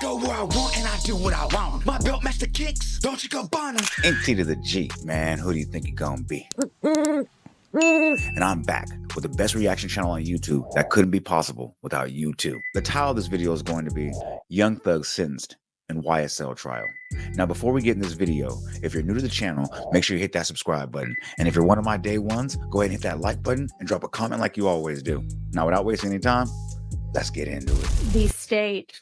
go where I want and I do what I want. My belt match the kicks, don't you go burn 'em. Empty to the G, man. Who do you think you're gonna be? And I'm back with the best reaction channel on YouTube that couldn't be possible without you two. The title of this video is going to be Young Thug Sentenced in YSL Trial. Now, before we get in this video, if you're new to the channel, make sure you hit that subscribe button. And if you're one of my day ones, go ahead and hit that like button and drop a comment like you always do. Now, without wasting any time, let's get into it. The state,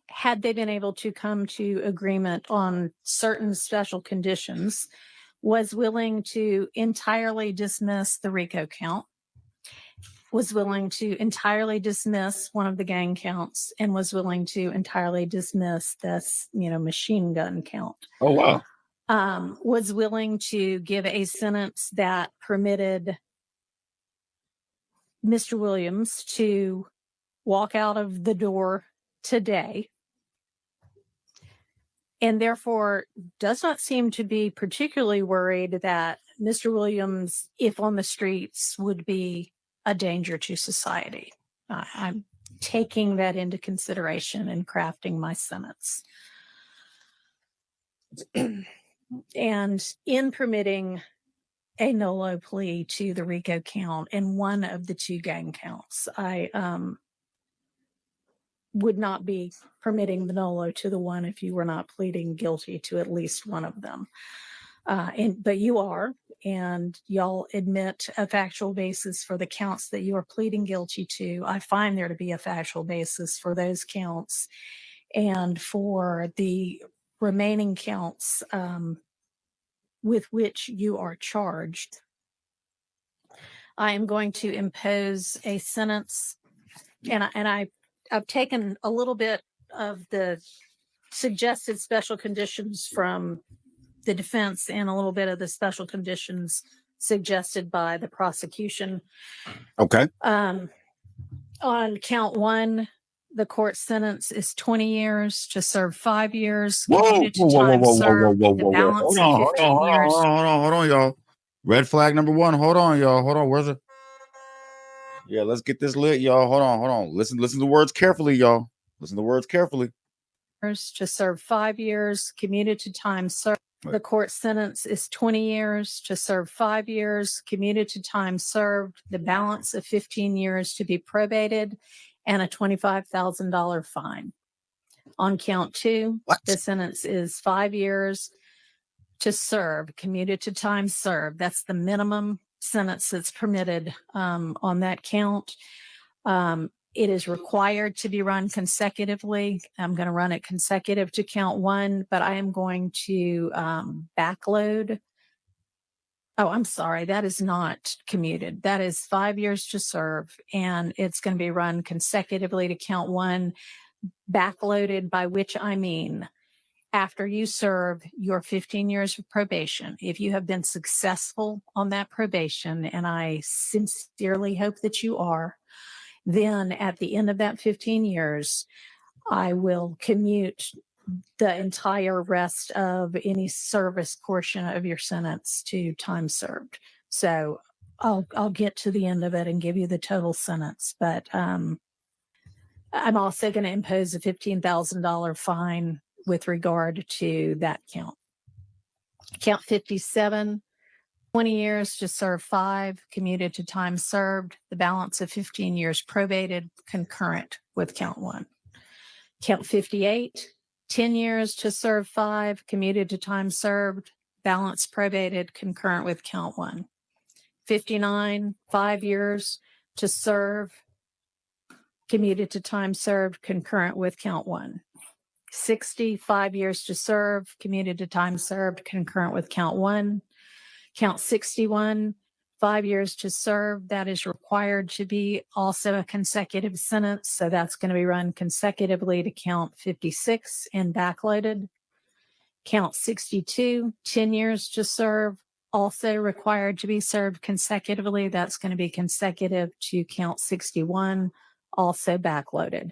had they been able to come to agreement on certain special conditions, was willing to entirely dismiss the RICO count, was willing to entirely dismiss one of the gang counts, and was willing to entirely dismiss this, machine gun count. Oh, wow. Was willing to give a sentence that permitted Mr. Williams to walk out of the door today, and therefore does not seem to be particularly worried that Mr. Williams, if on the streets, would be a danger to society. I'm taking that into consideration in crafting my sentence. And in permitting a NOLO plea to the RICO count and one of the two gang counts, I would not be permitting the NOLO to the one if you were not pleading guilty to at least one of them. But you are, and y'all admit a factual basis for the counts that you are pleading guilty to. I find there to be a factual basis for those counts, and for the remaining counts with which you are charged, I am going to impose a sentence, and I've taken a little bit of the suggested special conditions from the defense and a little bit of the special conditions suggested by the prosecution. Okay. On count one, the court sentence is 20 years to serve 5 years. Whoa, Commuted to time served. The whoa. balance Hold of 15 years. on, y'all. Red flag number one. Hold on, y'all. Hold on. Where's it? Yeah, let's get this lit, y'all. Hold on. Listen to the words carefully, y'all. Listen to the words carefully. To serve 5 years, commuted to time served. The court sentence is 20 years to serve 5 years, commuted to time served. The balance of 15 years to be probated, and a $25,000 fine. On count two, the sentence is 5 years to serve, commuted to time served. That's the minimum sentence that's permitted on that count. It is required to be run consecutively. I'm going to run it consecutive to count one, but I am going to backload. Oh, I'm sorry. That is not commuted. That is 5 years to serve, and it's going to be run consecutively to count one, backloaded, by which I mean after you serve your 15 years of probation. If you have been successful on that probation, and I sincerely hope that you are, then at the end of that 15 years, I will commute the entire rest of any service portion of your sentence to time served. So I'll get to the end of it and give you the total sentence. But I'm also going to impose a $15,000 fine with regard to that count. Count 57. 20 years to serve 5, commuted to time served. The balance of 15 years probated, concurrent with count 1. Count 58, 10 years to serve 5, commuted to time served. Balance probated, concurrent with count 1. 59, 5 years to serve, commuted to time served, concurrent with count 1. 60, 5 years to serve, commuted to time served, concurrent with count 1. Count 61, 5 years to serve. That is required to be also a consecutive sentence. So that's going to be run consecutively to count 56 and backloaded. Count 62, 10 years to serve, also required to be served consecutively. That's going to be consecutive to count 61, also backloaded.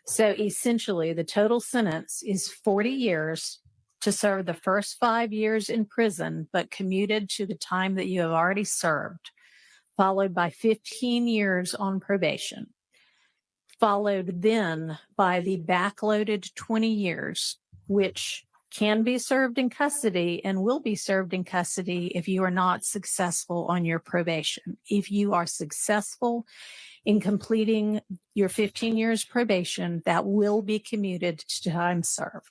So essentially, the total sentence is 40 years to serve the first 5 years in prison, but commuted to the time that you have already served, followed by 15 years on probation. followed then by the backloaded 20 years, which can be served in custody and will be served in custody if you are not successful on your probation. If you are successful in completing your 15 years probation, that will be commuted to time served.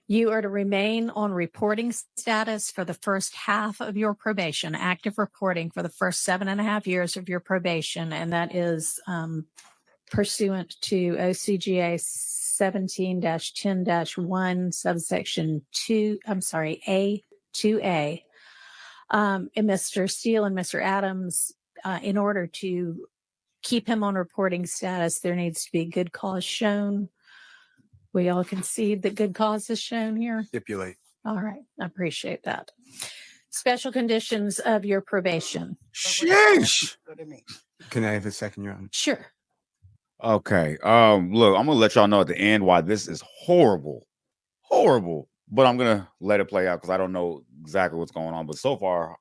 You are to remain on reporting status for the first half of your probation, active reporting for the first 7.5 years of your probation, and that is pursuant to OCGA 17-10-1, subsection 2, A2A. And Mr. Steele and Mr. Adams, in order to keep him on reporting status, there needs to be good cause shown. We all concede that good cause is shown here. Stipulate. All right. I appreciate that. Special conditions of your probation. Sheesh. Can I have a second, Your Honor? Sure. Okay. Look, I'm gonna let y'all know at the end why this is horrible. Horrible. But I'm gonna let it play out because I don't know exactly what's going on. But so far,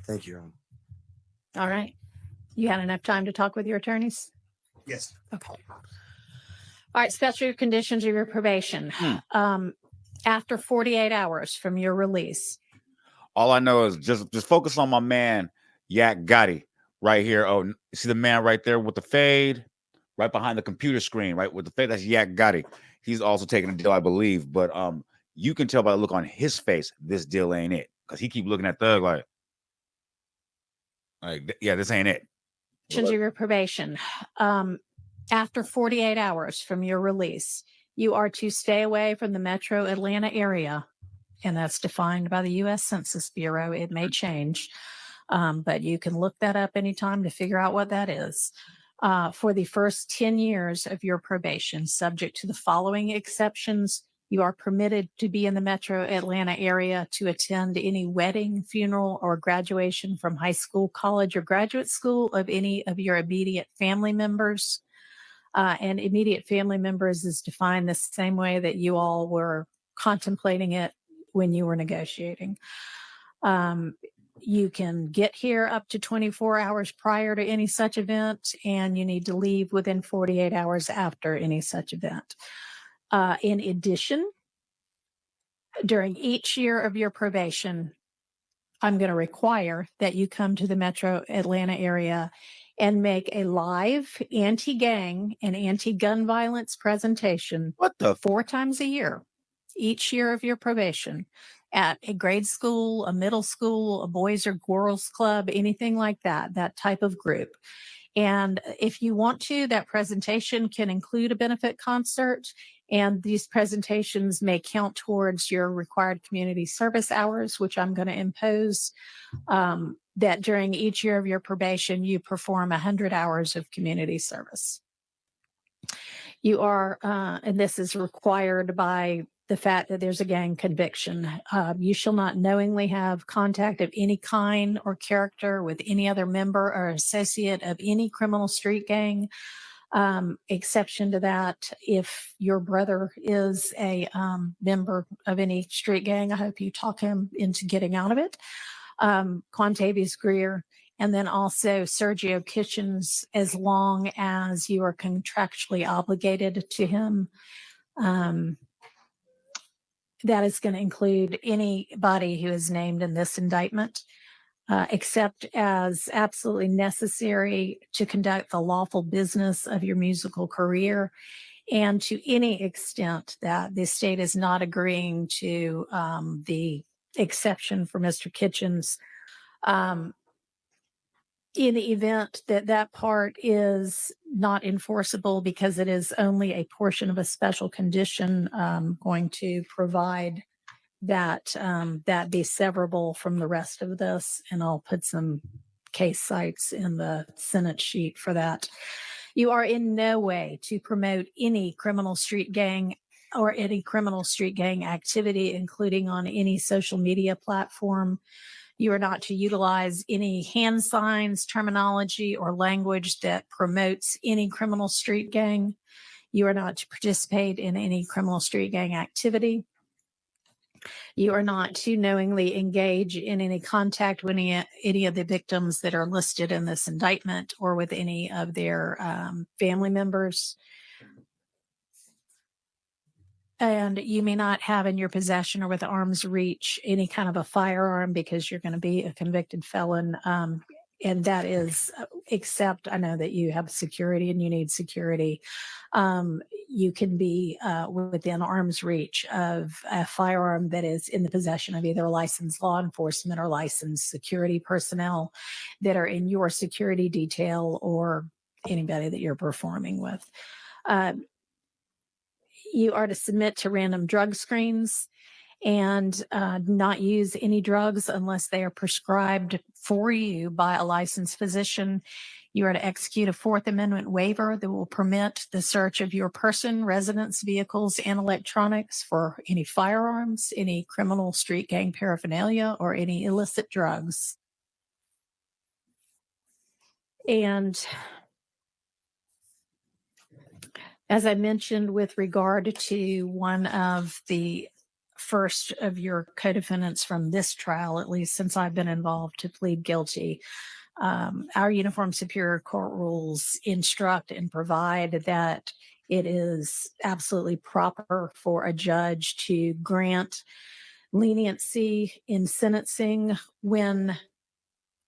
Thank you, Your Honor. All right. You had enough time to talk with your attorneys? Yes. Okay. All right. Special conditions of your probation. After 48 hours from your release. all I know is just focus on my man Yak Gotti right here. Oh, you see the man right there with the fade, right behind the computer screen, right with the fade. That's Yak Gotti. He's also taking a deal, I believe, but you can tell by the look on his face, this deal ain't it, because he keep looking at Thug like, yeah, this ain't it. Of your probation. After 48 hours from your release, you are to stay away from the metro Atlanta area, and that's defined by the U.S. Census Bureau. It may change, but you can look that up anytime to figure out what that is. For the first 10 years of your probation, subject to the following exceptions, you are permitted to be in the metro Atlanta area to attend any wedding, funeral, or graduation from high school, college, or graduate school of any of your immediate family members. And immediate family members is defined the same way that you all were contemplating it when you were negotiating. You can get here up to 24 hours prior to any such event, and you need to leave within 48 hours after any such event. In addition, during each year of your probation, I'm going to require that you come to the metro Atlanta area and make a live anti-gang and anti-gun violence presentation 4 times a year, each year of your probation, at a grade school, a middle school, a boys or girls club, anything like that, that type of group. And if you want to, that presentation can include a benefit concert, and these presentations may count towards your required community service hours, which I'm going to impose, that during each year of your probation, you perform 100 hours of community service. You are, and this is required by the fact that there's a gang conviction. You shall not knowingly have contact of any kind or character with any other member or associate of any criminal street gang. Exception to that, if your brother is a member of any street gang, I hope you talk him into getting out of it. Quantavious Greer, and then also Sergio Kitchens, as long as you are contractually obligated to him. That is going to include anybody who is named in this indictment, except as absolutely necessary to conduct the lawful business of your musical career, and to any extent that the state is not agreeing to the exception for Mr. Kitchens. In the event that that part is not enforceable because it is only a portion of a special condition, going to provide that that be severable from the rest of this, and I'll put some case sites in the Senate sheet for that. You are in no way to promote any criminal street gang or any criminal street gang activity, including on any social media platform. You are not to utilize any hand signs, terminology, or language that promotes any criminal street gang. You are not to participate in any criminal street gang activity. You are not to knowingly engage in any contact with any of the victims that are listed in this indictment or with any of their family members. And you may not have in your possession or with arm's reach any kind of a firearm because you're going to be a convicted felon. And that is, except I know that you have security and you need security. You can be within arm's reach of a firearm that is in the possession of either licensed law enforcement or licensed security personnel that are in your security detail or anybody that you're performing with. You are to submit to random drug screens and not use any drugs unless they are prescribed for you by a licensed physician. You are to execute a Fourth Amendment waiver that will permit the search of your person, residence, vehicles, and electronics for any firearms, any criminal street gang paraphernalia, or any illicit drugs. And as I mentioned, with regard to one of the first of your co-defendants from this trial, at least since I've been involved, to plead guilty, our Uniform Superior Court rules instruct and provide that it is absolutely proper for a judge to grant leniency in sentencing when,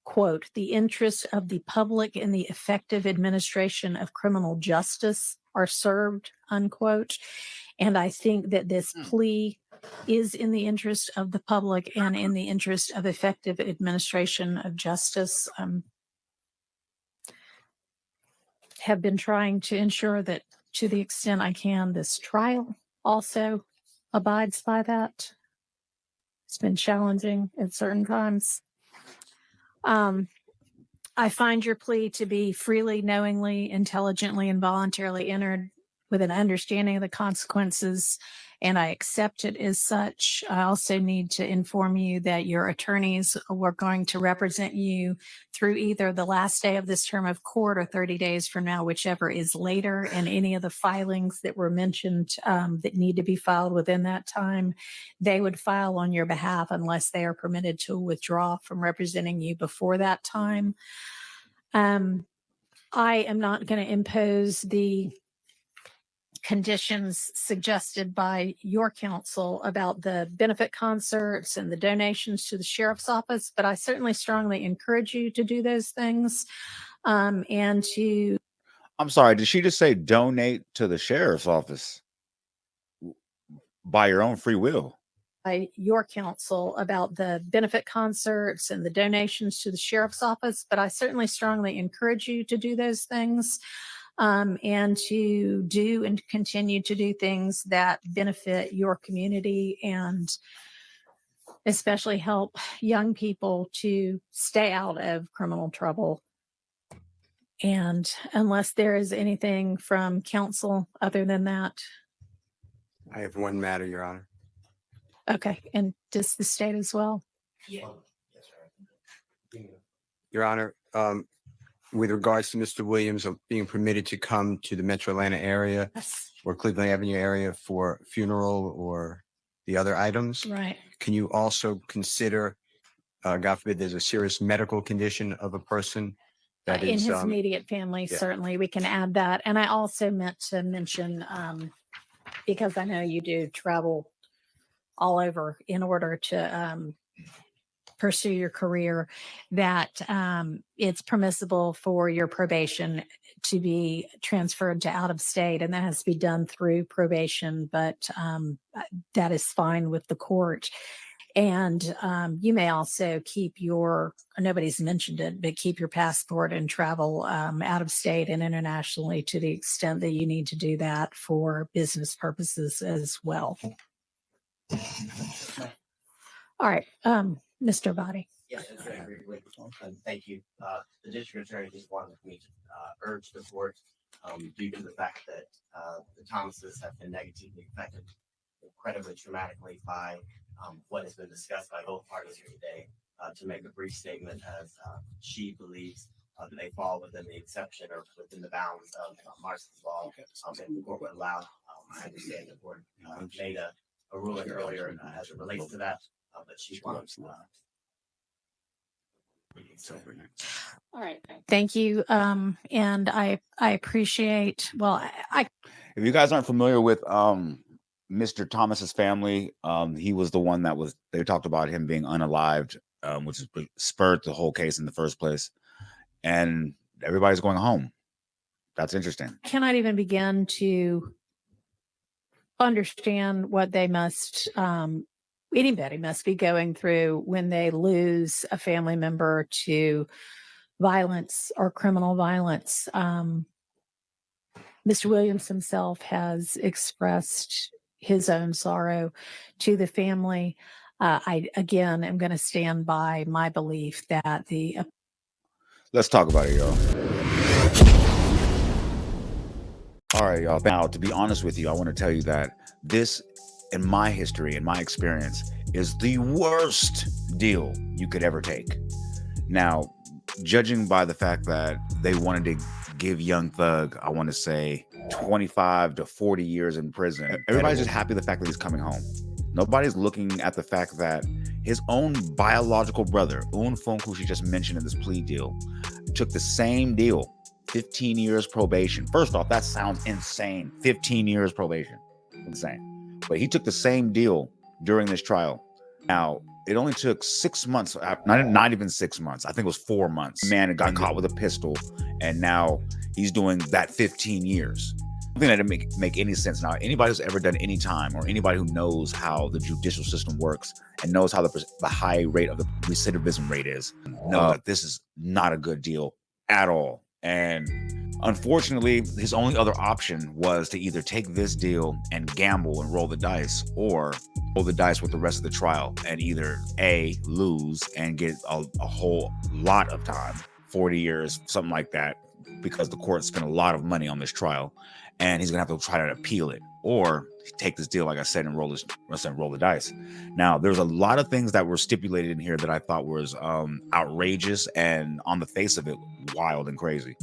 quote, the interests of the public in the effective administration of criminal justice are served, unquote. And I think that this plea is in the interest of the public and in the interest of effective administration of justice. Have been trying to ensure that to the extent I can, this trial also abides by that. It's been challenging at certain times. I find your plea to be freely, knowingly, intelligently, and voluntarily entered with an understanding of the consequences, and I accept it as such. I also need to inform you that your attorneys were going to represent you through either the last day of this term of court or 30 days from now, whichever is later, and any of the filings that were mentioned that need to be filed within that time, they would file on your behalf unless they are permitted to withdraw from representing you before that time. I am not going to impose the conditions suggested by your counsel about the benefit concerts and the donations to the sheriff's office, but I certainly strongly encourage you to do those things and to. I'm sorry, did she just say donate to the sheriff's office by your own free will? By your counsel about the benefit concerts and the donations to the sheriff's office, but I certainly strongly encourage you to do those things and to do and continue to do things that benefit your community and especially help young people to stay out of criminal trouble. And unless there is anything from counsel other than that. I have one matter, Your Honor. Okay. And does the state as well? Yeah. Your Honor, with regards to Mr. Williams being permitted to come to the Metro Atlanta area Yes. or Cleveland Avenue area for funeral or the other items, Right. can you also consider, God forbid, there's a serious medical condition of a person that In is his immediate family, yeah. certainly we can add that. And I also meant to mention, because I know you do travel all over in order to pursue your career, that it's permissible for your probation to be transferred to out of state, and that has to be done through probation, but that is fine with the court. And you may also keep nobody's mentioned it, but keep your passport and travel out of state and internationally to the extent that you need to do that for business purposes as well. All right, Mr. Body. Yes, very briefly. Thank you. The district attorney just wanted me to urge the court, due to the fact that the Thomases have been negatively affected incredibly traumatically by what has been discussed by both parties here today, to make a brief statement as she believes that they fall within the exception or within the bounds of Marston's law. And the court would allow, I understand the court made a a ruling earlier as it relates to that, but she wants. All right. Thank you. And I appreciate, well, If you guys aren't familiar with Mr. Thomas's family, he was the one that was, they talked about him being unalived, which spurred the whole case in the first place. And everybody's going home. That's interesting. cannot even begin to understand what they must, anybody must be going through when they lose a family member to violence or criminal violence. Mr. Williams himself has expressed his own sorrow to the family. I, again, am going to stand by my belief that the Let's talk about it, y'all. All right, y'all. Now, to be honest with you, I want to tell you that this, in my history, in my experience, is the worst deal you could ever take. Now, judging by the fact that they wanted to give Young Thug, I want to say 25 to 40 years in prison. Everybody's just happy the fact that he's coming home. Nobody's looking at the fact that his own biological brother, Un Funk, who she just mentioned in this plea deal, took the same deal, 15 years probation. First off, that sounds insane. 15 years probation. Insane. But he took the same deal during this trial. Now, it only took 6 months, not even 6 months. I think it was 4 months. Man got caught with a pistol, and now he's doing that 15 years. Something that didn't make any sense. Now, anybody who's ever done any time, or anybody who knows how the judicial system works and knows how the high rate of the recidivism rate is, know that this is not a good deal at all. And unfortunately, his only other option was to either take this deal and gamble and roll the dice, or roll the dice with the rest of the trial and either A, lose and get a whole lot of time, 40 years, something like that, because the court spent a lot of money on this trial, and he's gonna have to try to appeal it, or take this deal, like I said, and roll the dice. Now, there's a lot of things that were stipulated in here that I thought was outrageous, and on the face of it, wild and crazy.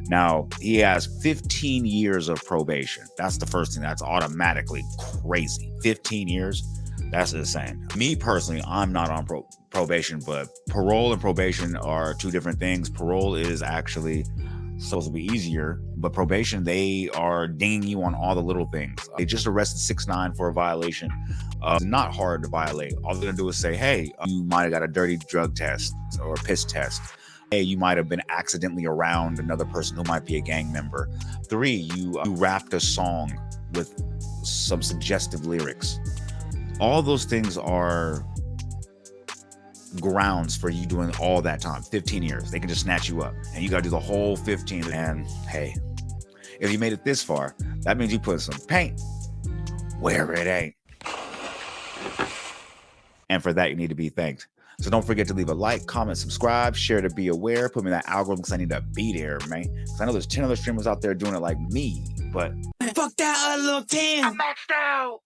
Now, he has 15 years of probation. That's the first thing. That's automatically crazy. 15 years? That's insane. Me personally, I'm not on probation, but parole and probation are two different things. Parole is actually supposed to be easier, but probation, they are dinging you on all the little things. They just arrested 6ix9ine for a violation. It's not hard to violate. All they're gonna do is say, hey, you might have got a dirty drug test or a piss test. Hey, you might have been accidentally around another person who might be a gang member. 3, you rapped a song with some suggestive lyrics. All those things are grounds for you doing all that time. 15 years. They can just snatch you up, and you got to do the whole 15. And hey, if you made it this far, that means you put some paint where it ain't. And for that, you need to be thanked. So don't forget to leave a like, comment, subscribe, share to be aware. Put me in that algorithm because I need to be there, man. Because I know there's 10 other streamers out there doing it like me, but Fuck that little 10. I'm maxed out.